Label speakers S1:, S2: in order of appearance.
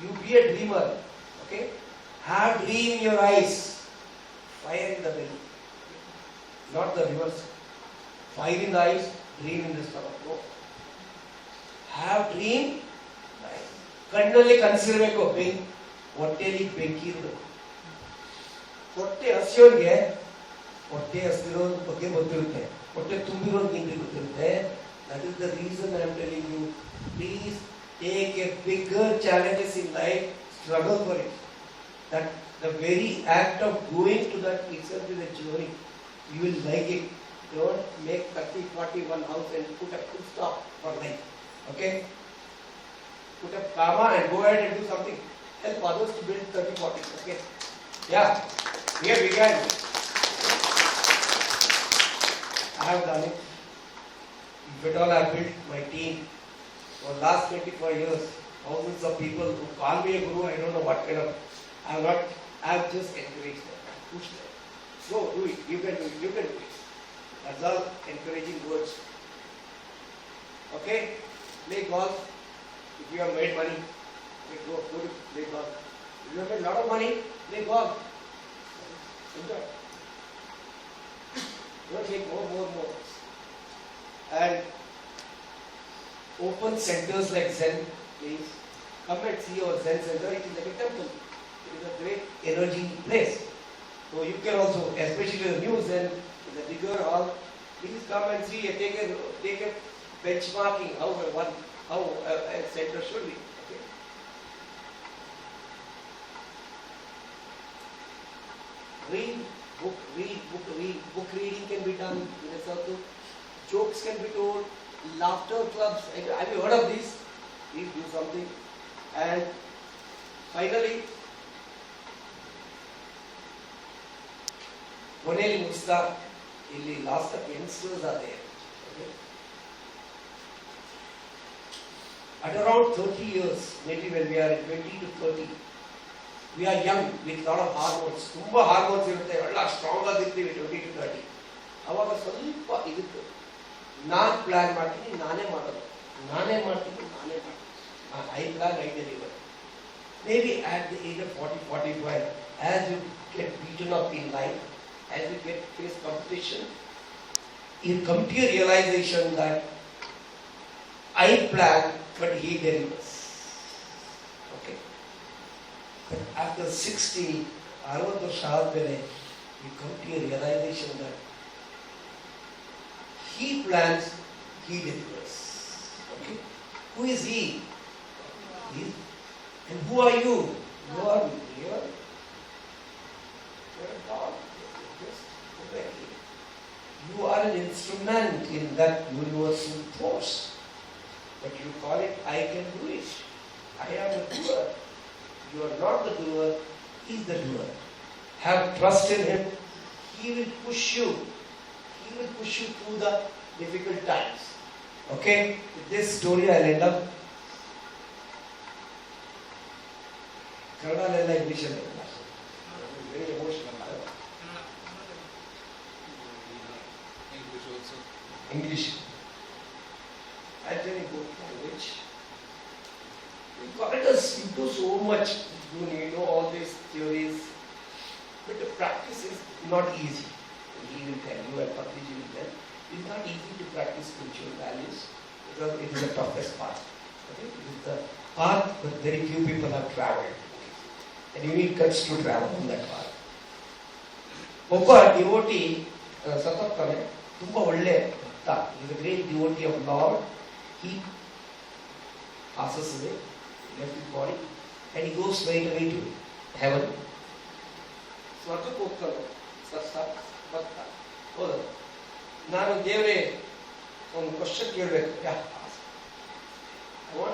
S1: You be a dreamer. Okay? Have dream in your eyes. Fire in the belly. Not the reverse. Fire in the eyes, dream in the stomach. No. Have dream. ಕಣ್ಣಲ್ಲಿ ಕನಸಿರ್ಬೇಕು. ಹೊಟ್ಟೆಯಲ್ಲಿ ಬೆಂಕಿ ಇರಬೇಕು. ಹೊಟ್ಟೆ ಹಸಿಯೋರಿಗೆ ಹೊಟ್ಟೆ ಹಸಿರೋದ್ರ ಬಗ್ಗೆ ಗೊತ್ತಿರುತ್ತೆ, ಹೊಟ್ಟೆ ತುಂಬಿರೋರ್ಗೆ ಹಿಂಗೆ ಗೊತ್ತಿರುತ್ತೆ. That is the reason I am telling you, please take a bigger challenges in life, struggle for it. That the very act of going to that itself is a journey. You will like it. Don't make 30, 40 one house and put a full stop for life. Okay? Put a comma and go ahead and do something. Help others to build 30, 40. Okay? Yeah. We have begun. I have done it. If at all I have built my team for the last 24 years, thousands of people who call me a guru, I don't know what kind of, I have just encouraged them, pushed them. Go, do it, you can do it, you can do it. That's all encouraging words. Okay? Play golf. If you have made money, go to play golf. If you have made a lot of money, play golf. Enjoy. Don't take more. And open centers like Zen, please. Come and see our Zen center. It is like a temple. It is a great energy place. So you can also, especially the new Zen, in the bigger hall, please come and see. Take a benchmarking how a center should be. Okay? Read. Book reading can be done in a circle. Jokes can be told. Laughter clubs. Have you heard of these? Please do something. And finally, ಕೊನೆಯಲ್ಲಿ ಮುಗಿಸ್ತಾ ಇಲ್ಲಿ last of youngsters are there. Okay? At around 30 years, maybe when we are 20 to 30, we are young with lot of hormones. ತುಂಬಾ hormones ಇರುತ್ತೆ, ಎಲ್ಲ strong ಆಗಿರ್ತೀವಿ 20 to 30. ಅವಾಗ ಸ್ವಲ್ಪ ಇರುತ್ತೆ. ನಾನು ಪ್ಲಾನ್ ಮಾಡ್ತೀನಿ, ನಾನೇ ಮಾಡೋದು. I plan, I deliver. Maybe at the age of 40, 45, as you get beaten up in life, as you get face competition, you come to your realization that I plan, but he delivers. Okay. But after 60, 60 ವರ್ಷ ಆದ್ಮೇಲೆ you come to your realization that he plans, he delivers. Okay. Who is he? And who are you? You are here. You are God. You are an instrument in that universal force. But you call it, I can do it. I am the doer. You are not the doer, he is the doer. Have trust in him. He will push you. He will push you through the difficult times. Okay? With this story I'll end up. Kannada and English. Very emotional. English. I tell you both language. Let us do so much. You know all these theories, but the practice is not easy. He will tell you, and Patriji will tell. It's not easy to practice spiritual values because it is the toughest path. Okay? It is the path that very few people have traveled, and you need guts to travel on that path. ಒಬ್ಬ devotee ಸತ್ತೋಗ್ತಾನೆ, ತುಂಬಾ ಒಳ್ಳೆ ಭಕ್ತ, is a great devotee of Lord. He passes away, left his body, and he goes straight away to heaven. ಸ್ವರ್ಗಕ್ಕೆ ಹೋಗ್ತಾನೆ ಸತ್ತ ಭಕ್ತ. ಹೌದು, ನಾನು ದೇವರೇ ಒಂದು ಕ್ವಶನ್ ಕೇಳಬೇಕು.